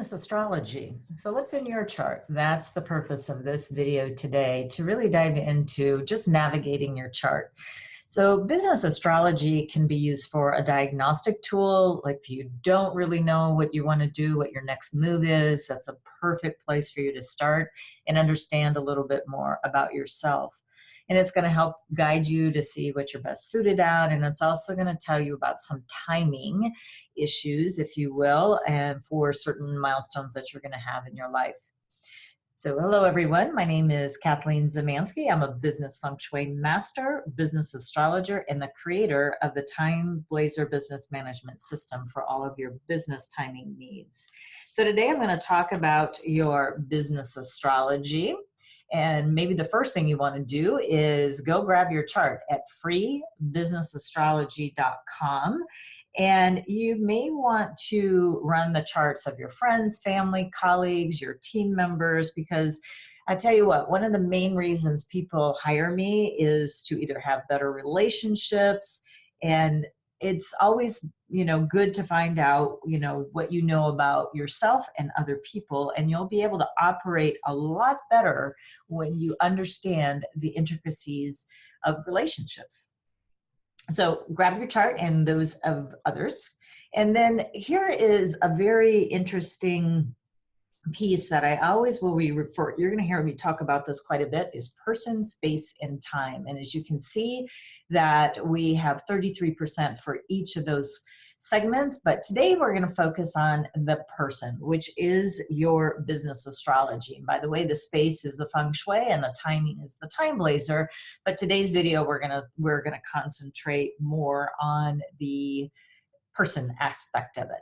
business astrology. So what's in your chart? That's the purpose of this video today, to really dive into just navigating your chart. So business astrology can be used for a diagnostic tool. Like if you don't really know what you want to do, what your next move is, that's a perfect place for you to start and understand a little bit more about yourself. And it's going to help guide you to see what you're best suited at. And it's also going to tell you about some timing issues, if you will, and for certain milestones that you're going to have in your life. So hello, everyone. My name is Kathleen Zemansky. I'm a business feng shui master, business astrologer, and the creator of the Time Blazer business management system for all of your business timing needs. So today I'm going to talk about your business astrology. And maybe the first thing you want to do is go grab your chart at freebusinessastrology.com. And you may want to run the charts of your friends, family, colleagues, your team members, because I tell you what, one of the main reasons people hire me is to either have better relationships, and it's always, good to find out, what you know about yourself and other people, and you'll be able to operate a lot better when you understand the intricacies of relationships. So grab your chart and those of others. And then here is a very interesting piece that I always will refer, you're going to hear me talk about this quite a bit, is person, space, and time. And as you can see that we have 33% for each of those segments, but today we're going to focus on the person, which is your business astrology. And by the way, the space is the feng shui and the timing is the time blazer. But today's video, we're going to concentrate more on the person aspect of it.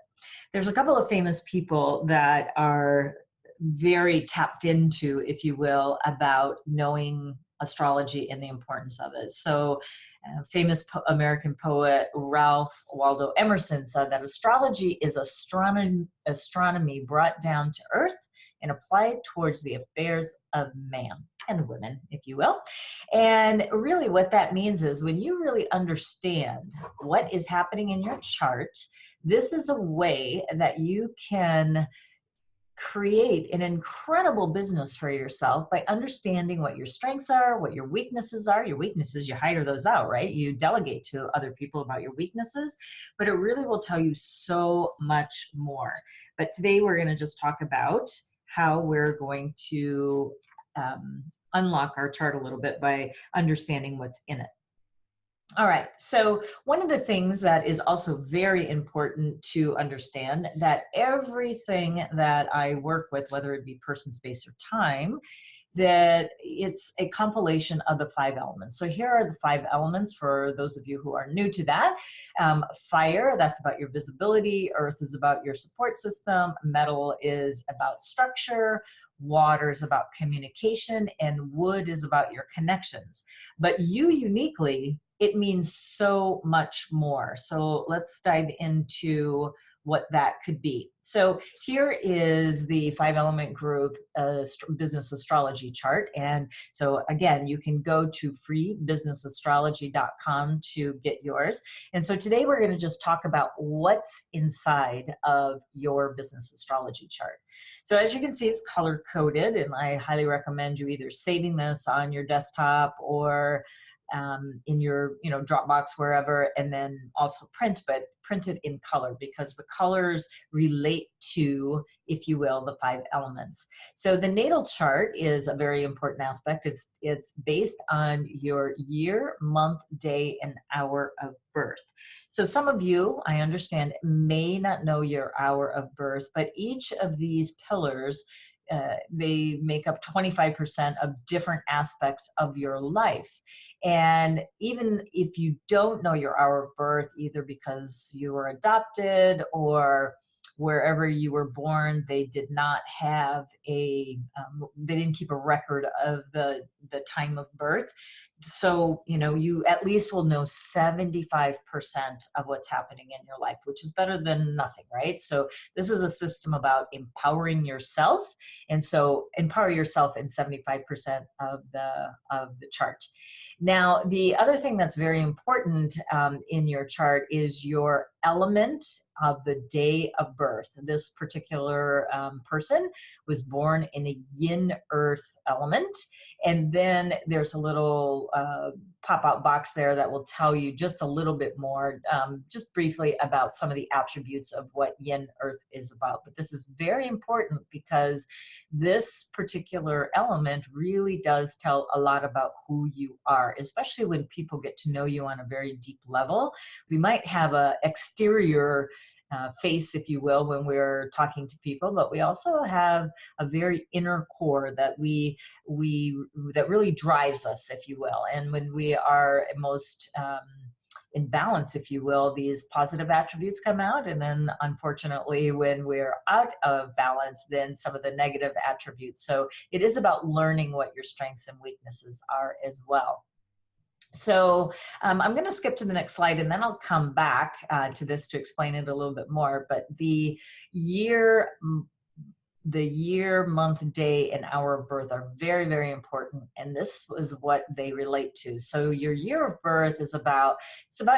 There's a couple of famous people that are very tapped into, if you will, about knowing astrology and the importance of it. So famous American poet Ralph Waldo Emerson said that astrology is astronomy brought down to earth and applied towards the affairs of man and women, if you will. And really what that means is when you really understand what is happening in your chart, this is a way that you can create an incredible business for yourself by understanding what your strengths are, what your weaknesses are. Your weaknesses, you hire those out, right? You delegate to other people about your weaknesses, but it really will tell you so much more. But today we're going to just talk about how we're going to unlock our chart a little bit by understanding what's in it. All right, so one of the things that is also very important to understand, that everything that I work with, whether it be person, space, or time, that it's a compilation of the 5 elements. So here are the 5 elements for those of you who are new to that. Fire, that's about your visibility. Earth is about your support system. Metal is about structure. Water is about communication. And wood is about your connections. But you uniquely, it means so much more. So let's dive into what that could be. So here is the 5-element group business astrology chart. And so again, you can go to freebusinessastrology.com to get yours. And so today we're going to just talk about what's inside of your business astrology chart. So as you can see, it's color coded, and I highly recommend you either saving this on your desktop or in your Dropbox, wherever, and then also print it in color, because the colors relate to, if you will, the 5 elements. So the natal chart is a very important aspect. It's based on your year, month, day, and hour of birth. So some of you, I understand, may not know your hour of birth, but each of these pillars, they make up 25% of different aspects of your life. And even if you don't know your hour of birth, either because you were adopted or wherever you were born, they did not have they didn't keep a record of the time of birth, so, you know, you at least will know 75% of what's happening in your life, which is better than nothing, right? So this is a system about empowering yourself. And so empower yourself in 75% of the chart. Now, the other thing that's very important in your chart is your element of the day of birth. This particular person was born in a yin earth element. And then there's a little pop-out box there that will tell you just a little bit more, just briefly, about some of the attributes of what yin earth is about. But this is very important because this particular element really does tell a lot about who you are, especially when people get to know you on a very deep level. We might have an exterior face, if you will, when we're talking to people, but we also have a very inner core that that really drives us, if you will. And when we are most in balance, if you will, these positive attributes come out. And then unfortunately, when we're out of balance, then some of the negative attributes. So it is about learning what your strengths and weaknesses are as well. So I'm going to skip to the next slide, and then I'll come back to this to explain it a little bit more. But the year, month, day, and hour of birth are very, very important. And this is what they relate to. So your year of birth is about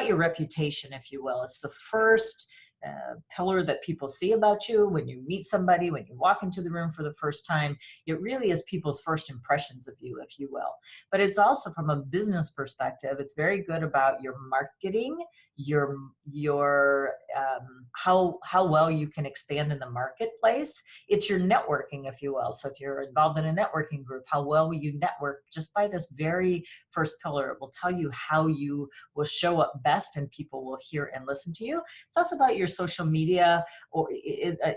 your reputation, if you will. It's the first pillar that people see about you when you meet somebody, when you walk into the room for the first time. It really is people's first impressions of you, if you will. But it's also, from a business perspective, it's very good about your marketing, how well you can expand in the marketplace. It's your networking, if you will. So if you're involved in a networking group, how well will you network? Just by this very first pillar, it will tell you how you will show up best and people will hear and listen to you. It's also about your social media, or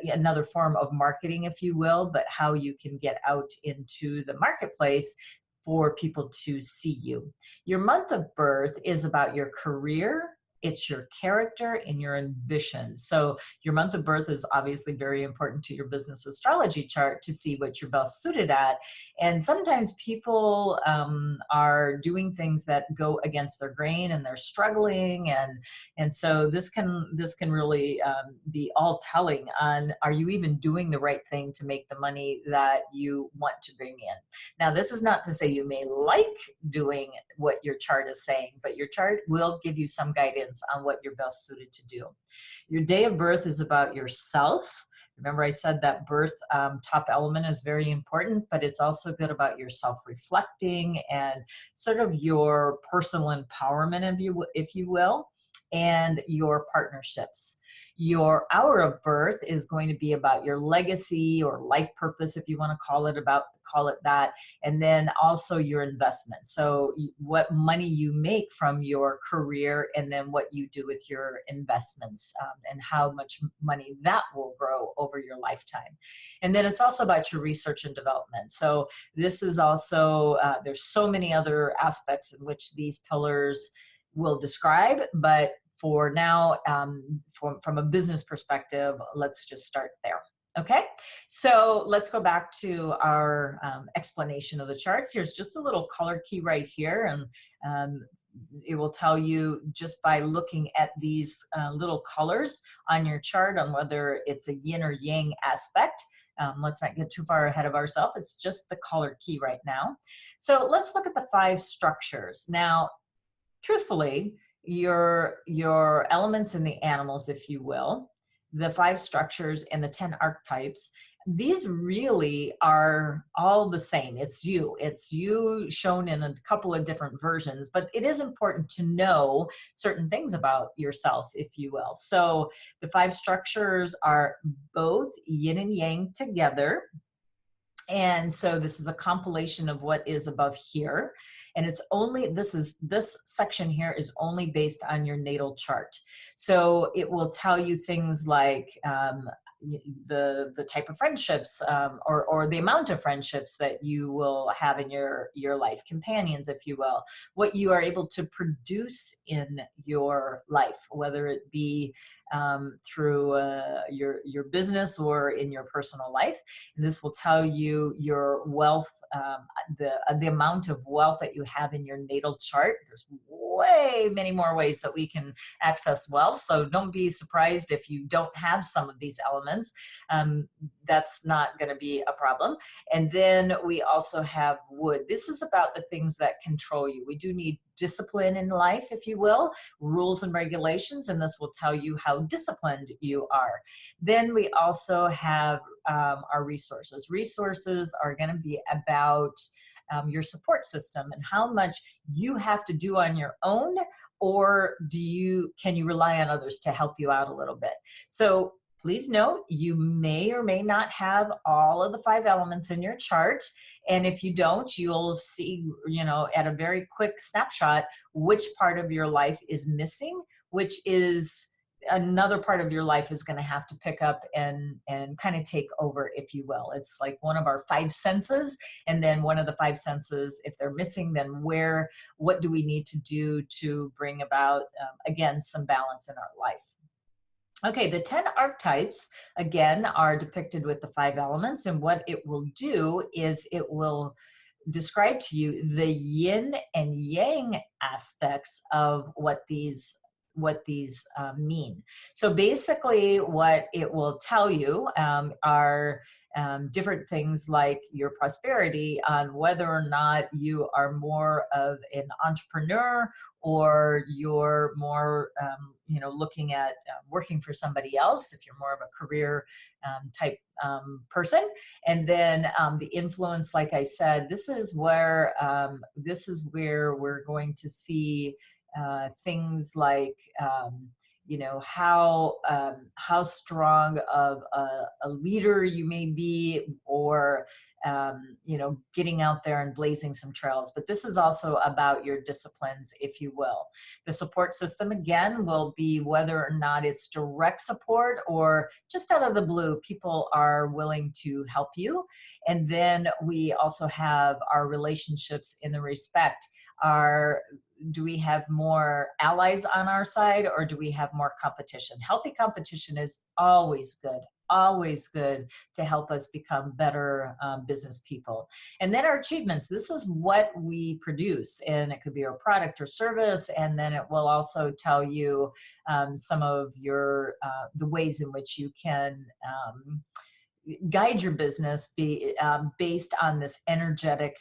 another form of marketing, if you will, but how you can get out into the marketplace for people to see you. Your month of birth is about your career, it's your character, and your ambition. So your month of birth is obviously very important to your business astrology chart to see what you're best suited at. And sometimes people are doing things that go against their grain, and they're struggling. And so this can really be all telling on, are you even doing the right thing to make the money that you want to bring in? Now, this is not to say you may like doing what your chart is saying, but your chart will give you some guidance on what you're best suited to do. Your day of birth is about yourself. Remember, I said that birth top element is very important, but it's also good about your self-reflecting and sort of your personal empowerment, if you will, and your partnerships. Your hour of birth is going to be about your legacy or life purpose, if you want to call it that, and then also your investment. So what money you make from your career, and then what you do with your investments, and how much money that will grow over your lifetime. And then it's also about your research and development. So this is also, there's so many other aspects in which these pillars will describe, but for now, from a business perspective, let's just start there. Okay, so let's go back to our explanation of the charts. Here's just a little color key right here, and it will tell you just by looking at these little colors on your chart on whether it's a yin or yang aspect. Let's not get too far ahead of ourselves. It's just the color key right now. So let's look at the 5 structures. Now, truthfully, your elements and the animals, if you will, the 5 structures and the 10 archetypes, these really are all the same. It's you shown in a couple of different versions, but it is important to know certain things about yourself, if you will. So the 5 structures are both yin and yang together. And so this is a compilation of what is above here. And it's only, this section here is only based on your natal chart. So it will tell you things like the type of friendships, or the amount of friendships that you will have in your life, companions, if you will, what you are able to produce in your life, whether it be through your business or in your personal life. And this will tell you your wealth, the amount of wealth that you have in your natal chart. There's way many more ways that we can access wealth. So don't be surprised if you don't have some of these elements. That's not going to be a problem. And then we also have wood. This is about the things that control you. We do need discipline in life, if you will, rules and regulations, and this will tell you how disciplined you are. Then we also have our resources. Resources are going to be about your support system and how much you have to do on your own, or can you rely on others to help you out a little bit. So please note, you may or may not have all of the 5 elements in your chart. And if you don't, you'll see, at a very quick snapshot, which part of your life is missing, which is another part of your life is going to have to pick up and kind of take over, if you will. It's like one of our 5 senses. And then one of the 5 senses, if they're missing, then what do we need to do to bring about, again, some balance in our life? Okay, the 10 archetypes, again, are depicted with the 5 elements. And what it will do is it will describe to you the yin and yang aspects of what these mean. So basically what it will tell you are different things like your prosperity, on whether or not you are more of an entrepreneur or you're more, looking at working for somebody else, if you're more of a career type person. And then the influence, like I said, this is where we're going to see things like, how strong of a leader you may be, or, getting out there and blazing some trails. But this is also about your disciplines, if you will. The support system, again, will be whether or not it's direct support or just out of the blue, people are willing to help you. And then we also have our relationships in the respect. Do we have more allies on our side, or do we have more competition? Healthy competition is always good to help us become better business people. And then our achievements. This is what we produce, and it could be our product or service. And then it will also tell you some of your the ways in which you can guide your business based on this energetic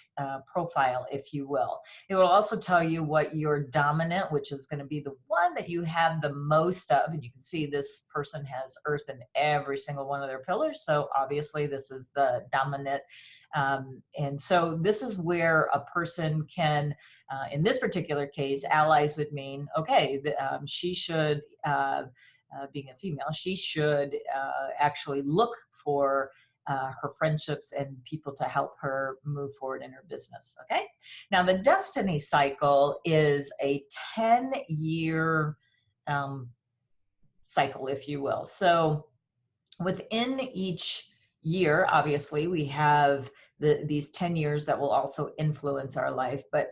profile, if you will. It will also tell you what your dominant, which is going to be the one that you have the most of. And you can see this person has earth in every single one of their pillars. So obviously this is the dominant. And so this is where a person can, in this particular case, allies would mean, okay, she should, being a female, she should actually look for her friendships and people to help her move forward in her business. Okay. Now the destiny cycle is a 10-year cycle, if you will. So within each year, obviously, we have these 10 years that will also influence our life, but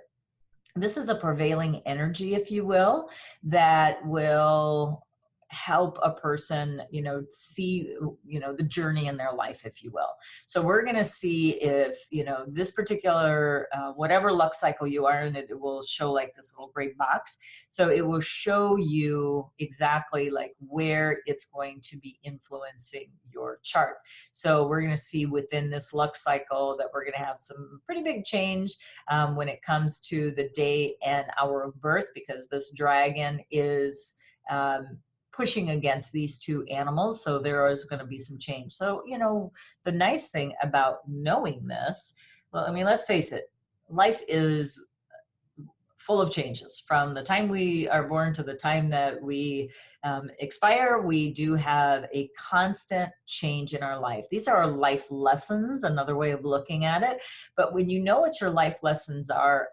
this is a prevailing energy, if you will, that will help a person, see, the journey in their life, if you will. So we're going to see if, this particular, whatever luck cycle you are in, it will show like this little gray box. So it will show you exactly like where it's going to be influencing your chart. So we're going to see within this luck cycle that we're going to have some pretty big change when it comes to the day and hour of birth, because this dragon is, pushing against these 2 animals. So there is going to be some change. So, the nice thing about knowing this, well, I mean, let's face it, life is full of changes. From the time we are born to the time that we expire, we do have a constant change in our life. These are our life lessons, another way of looking at it. But when you know what your life lessons are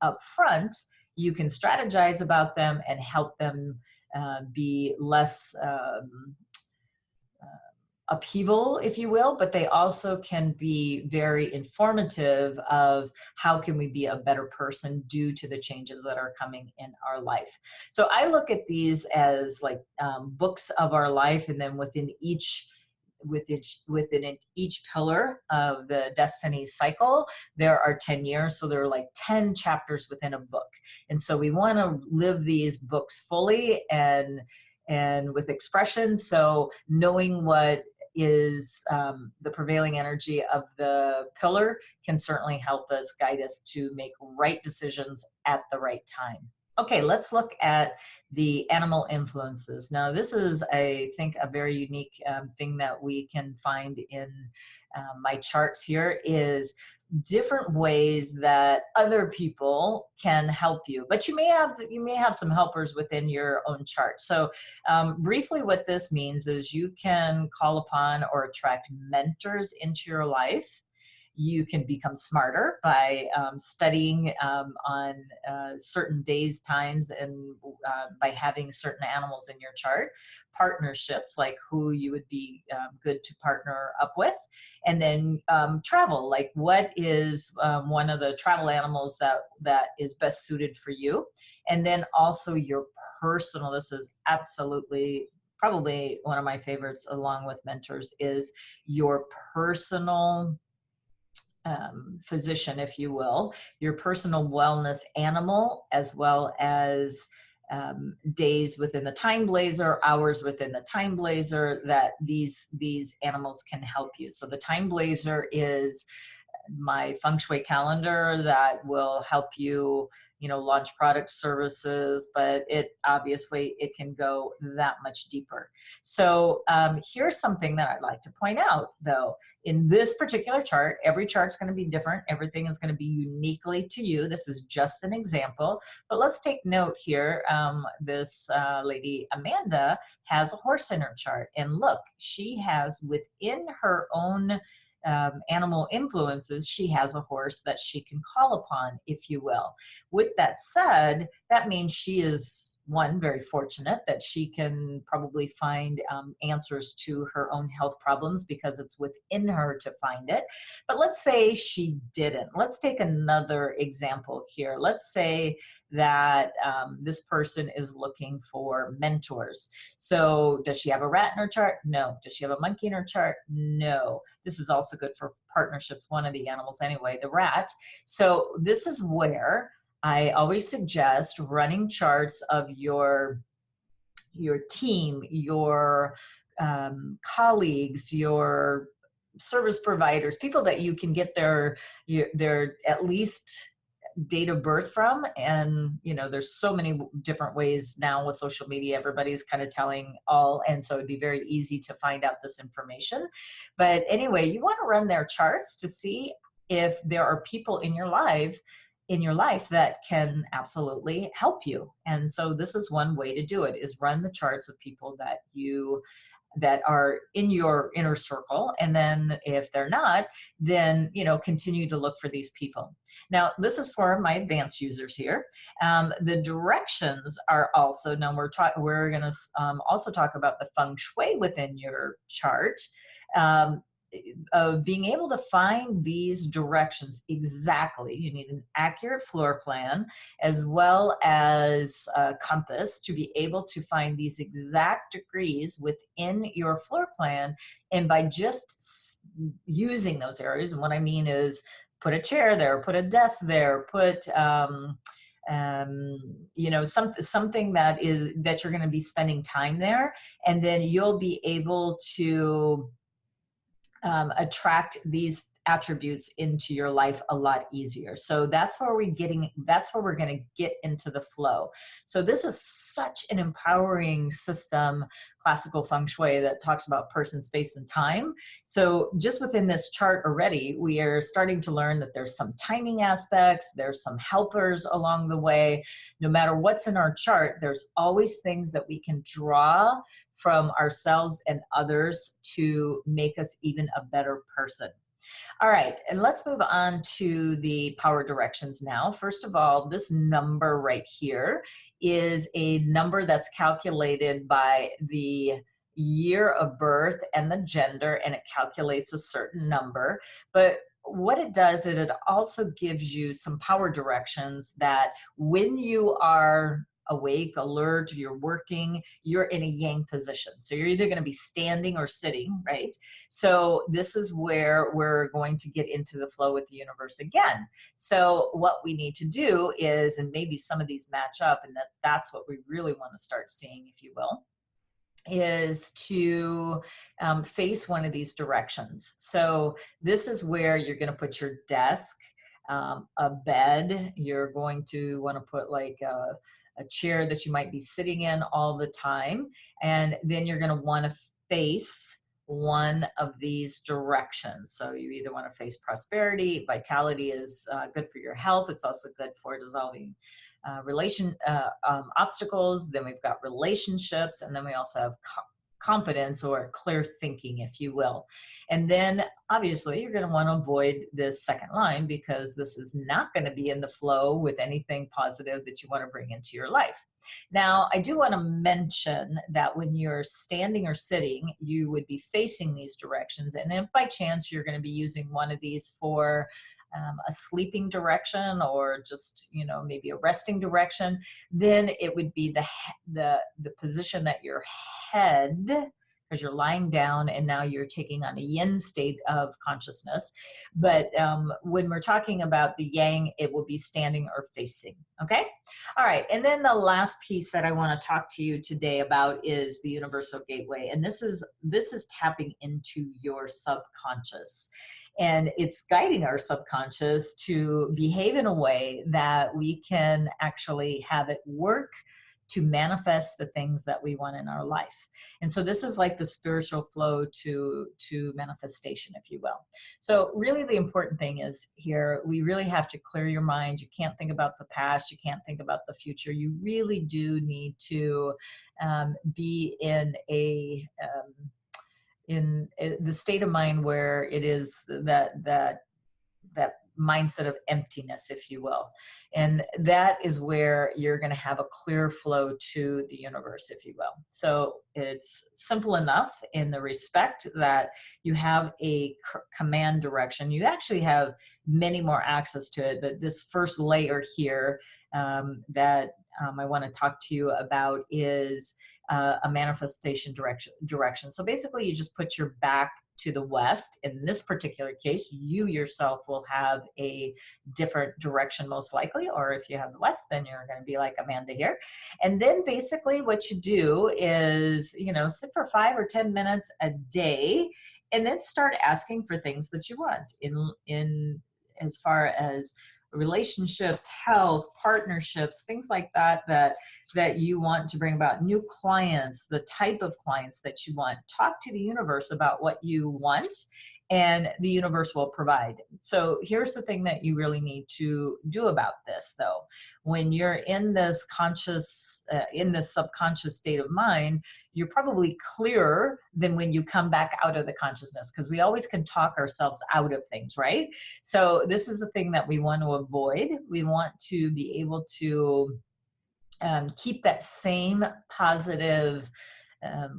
up front, you can strategize about them and help them be less upheaval, if you will, but they also can be very informative of how can we be a better person due to the changes that are coming in our life. So I look at these as like books of our life, and then within each pillar of the destiny cycle, there are 10 years. So there are like 10 chapters within a book. And so we want to live these books fully and with expression. So knowing what is the prevailing energy of the pillar can certainly help us, guide us to make right decisions at the right time. Okay, let's look at the animal influences. Now, this is, I think, a very unique thing that we can find in my charts here is different ways that other people can help you, but you may have some helpers within your own chart. So briefly, what this means is you can call upon or attract mentors into your life. You can become smarter by studying on certain days, times, and by having certain animals in your chart. Partnerships, like who you would be good to partner up with. And then travel, like what is one of the travel animals that is best suited for you. And then also your personal, this is absolutely probably one of my favorites along with mentors, is your personal physician, if you will, your personal wellness animal, as well as days within the time blazer, hours within the time blazer, that these animals can help you. So the time blazer is my feng shui calendar that will help you, launch product services, but it can go that much deeper. So here's something that I'd like to point out, though. In this particular chart, every chart's going to be different. Everything is going to be uniquely to you. This is just an example, but let's take note here. This lady, Amanda, has a horse in her chart, and look, she has within her own animal influences, she has a horse that she can call upon, if you will. With that said, that means she is, one, very fortunate that she can probably find answers to her own health problems because it's within her to find it. But let's say she didn't. Let's take another example here. Let's say that this person is looking for mentors. So does she have a rat in her chart? No. Does she have a monkey in her chart? No. This is also good for partnerships, one of the animals anyway, the rat. So this is where I always suggest running charts of your team, your colleagues, your service providers, people that you can get their at least date of birth from. And there's so many different ways now with social media, everybody's kind of telling all, and so it'd be very easy to find out this information. But anyway, you want to run their charts to see if there are people in your life that can absolutely help you. And so this is one way to do it, is run the charts of people that are in your inner circle. And then if they're not, then, continue to look for these people. Now, this is for my advanced users here. The directions are also, now we're going to also talk about the feng shui within your chart. Of being able to find these directions exactly. You need an accurate floor plan as well as a compass to be able to find these exact degrees within your floor plan. And by just using those areas, and what I mean is put a chair there, put a desk there, put something that you're going to be spending time there, and then you'll be able to attract these attributes into your life a lot easier. So that's where we're going to get into the flow. So this is such an empowering system, classical feng shui, that talks about person, space, and time. So just within this chart already, we are starting to learn that there's some timing aspects, there's some helpers along the way. No matter what's in our chart, there's always things that we can draw from ourselves and others to make us even a better person. All right, and let's move on to the power directions now. First of all, this number right here is a number that's calculated by the year of birth and the gender, and it calculates a certain number. But what it does is it also gives you some power directions that when you are awake, alert, you're working, you're in a yang position. So you're either going to be standing or sitting, right? So this is where we're going to get into the flow with the universe again. So what we need to do is, and maybe some of these match up, and that's what we really want to start seeing, if you will, is to face one of these directions. So this is where you're going to put your desk, a bed. You're going to want to put like a chair that you might be sitting in all the time. And then you're going to want to face one of these directions. So you either want to face prosperity. Vitality is good for your health. It's also good for dissolving obstacles. Then we've got relationships, and then we also have confidence or clear thinking, if you will. And then obviously you're going to want to avoid this second line, because this is not going to be in the flow with anything positive that you want to bring into your life. Now, I do want to mention that when you're standing or sitting, you would be facing these directions. And if by chance you're going to be using one of these for a sleeping direction, or just, you know, maybe a resting direction, then it would be the position that your head, because you're lying down and now you're taking on a yin state of consciousness. But when we're talking about the yang, it will be standing or facing. Okay. All right. And then the last piece that I want to talk to you today about is the universal gateway. And this is tapping into your subconscious. And it's guiding our subconscious to behave in a way that we can actually have it work to manifest the things that we want in our life. And so this is like the spiritual flow to manifestation, if you will. So really the important thing is here, we really have to clear your mind. You can't think about the past. You can't think about the future. You really do need to be in the state of mind where it is that mindset of emptiness, if you will. And that is where you're going to have a clear flow to the universe, if you will. So it's simple enough in the respect that you have a command direction. You actually have many more access to it, but this first layer here that I want to talk to you about is a manifestation direction. So basically you just put your back to the west. In this particular case, you yourself will have a different direction most likely, or if you have the west, then you're going to be like Amanda here. And then basically what you do is, you know, sit for 5 or 10 minutes a day, and then start asking for things that you want in as far as relationships, health, partnerships, things like that you want to bring about, new clients, the type of clients that you want. Talk to the universe about what you want, and the universe will provide. So here's the thing that you really need to do about this, though. When you're in this in this subconscious state of mind, you're probably clearer than when you come back out of the consciousness, because we always can talk ourselves out of things, right? So this is the thing that we want to avoid. We want to be able to keep that same positive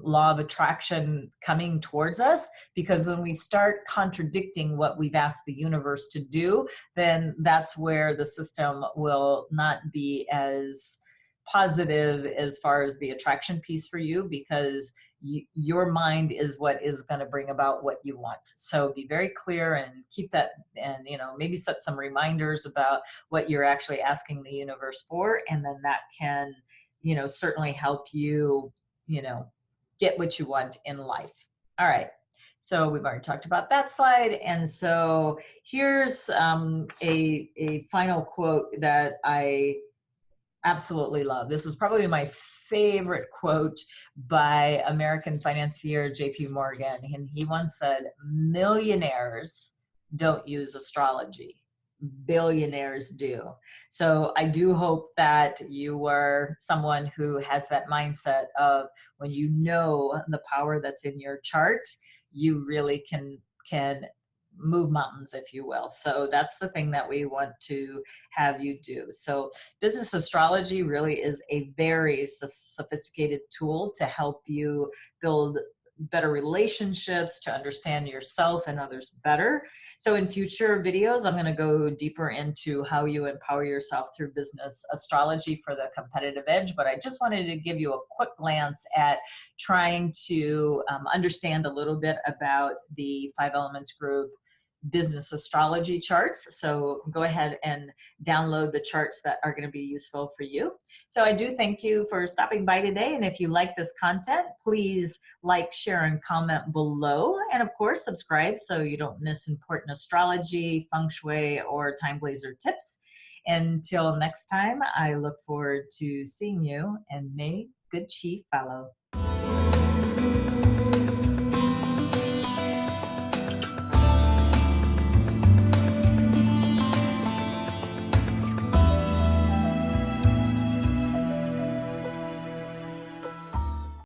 law of attraction coming towards us, because when we start contradicting what we've asked the universe to do, then that's where the system will not be as positive as far as the attraction piece for you, because your mind is what is going to bring about what you want. So be very clear and keep that, and maybe set some reminders about what you're actually asking the universe for, and then that can certainly help you get what you want in life. All right. So we've already talked about that slide. And so here's a final quote that I absolutely love. This is probably my favorite quote by American financier JP Morgan. And he once said, "Millionaires don't use astrology. Billionaires do." So I do hope that you are someone who has that mindset of, when you know the power that's in your chart, you really can move mountains, if you will. So that's the thing that we want to have you do. So business astrology really is a very sophisticated tool to help you build better relationships, to understand yourself and others better. So in future videos, I'm going to go deeper into how you empower yourself through business astrology for the competitive edge. But I just wanted to give you a quick glance at trying to understand a little bit about the 5 elements group business astrology charts. So go ahead and download the charts that are going to be useful for you. So I do thank you for stopping by today. And if you like this content, please like, share, and comment below. And of course, subscribe so you don't miss important astrology, feng shui, or time blazer tips. Until next time, I look forward to seeing you, and may good chi follow.